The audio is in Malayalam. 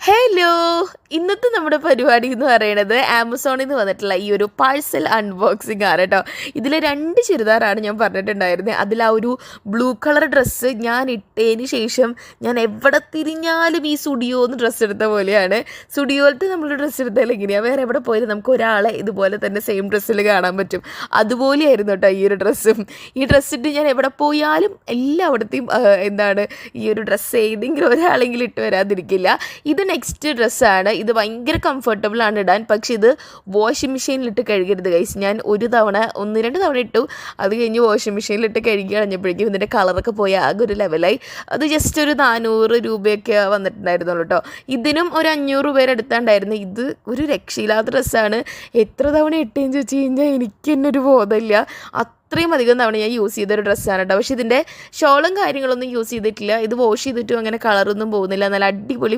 ഹലോ! ഇന്നത്തെ നമ്മുടെ പരിപാടി എന്ന് പറയണത് ആമസോണിൽ നിന്ന് വന്നിട്ടുള്ള ഈ ഒരു പാഴ്സൽ അൺബോക്സിംഗ് ആണ് കേട്ടോ. ഇതിൽ 2 ചുരിദാറാണ് ഞാൻ പറഞ്ഞിട്ടുണ്ടായിരുന്നത്. അതിൽ ആ ഒരു ബ്ലൂ കളർ ഡ്രസ്സ് ഞാൻ ഇട്ടതിന് ശേഷം ഞാൻ എവിടെ തിരിഞ്ഞാലും ഈ സുഡിയോന്ന് ഡ്രസ്സ് എടുത്ത പോലെയാണ്. സുഡിയോയിലത്തെ നമ്മൾ ഡ്രസ്സ് എടുത്താൽ എങ്ങനെയാണ്, വേറെ എവിടെ പോയാലും നമുക്ക് ഒരാളെ ഇതുപോലെ തന്നെ സെയിം ഡ്രസ്സിൽ കാണാൻ പറ്റും. അതുപോലെയായിരുന്നു കേട്ടോ ഈ ഒരു ഡ്രസ്സും. ഈ ഡ്രസ്സിട്ട് ഞാൻ എവിടെ പോയാലും എല്ലായിടത്തെയും ഈ ഒരു ഡ്രസ്സ് ഏതെങ്കിലും ഒരാളെങ്കിലും ഇട്ട് വരാതിരിക്കില്ല. ഇത് നെക്സ്റ്റ് ഡ്രസ്സാണ്. ഇത് ഭയങ്കര കംഫർട്ടബിൾ ആണ് ഇടാൻ. പക്ഷെ ഇത് വാഷിംഗ് മെഷീനിലിട്ട് കഴുകരുത് ഗൈസ്. ഞാൻ 1 2 തവണ ഇട്ടു. അത് കഴിഞ്ഞ് വാഷിംഗ് മെഷീനിലിട്ട് കഴുകി കളഞ്ഞപ്പോഴേക്കും ഇതിൻ്റെ കളറൊക്കെ പോയി ആകെ ഒരു ലെവലായി. അത് ജസ്റ്റ് ഒരു 400 രൂപയൊക്കെ വന്നിട്ടുണ്ടായിരുന്നുള്ളൂ കേട്ടോ. ഇതിനും ഒരു 500 രൂപയുടെ അടുത്തുണ്ടായിരുന്നു. ഇത് ഒരു രക്ഷയില്ലാത്ത ഡ്രസ്സാണ്. എത്ര തവണ ഇട്ടേന്ന് ചോദിച്ചു കഴിഞ്ഞാൽ എനിക്ക് തന്നെ ഒരു ബോധമില്ല. അത്രയും അധികം തവണ ഞാൻ യൂസ് ചെയ്തൊരു ഡ്രസ്സാണ് കേട്ടോ. പക്ഷേ ഇതിൻ്റെ ഷോളും കാര്യങ്ങളൊന്നും യൂസ് ചെയ്തിട്ടില്ല. ഇത് വാഷ് ചെയ്തിട്ടും അങ്ങനെ കളറൊന്നും പോകുന്നില്ല. നല്ല അടിപൊളി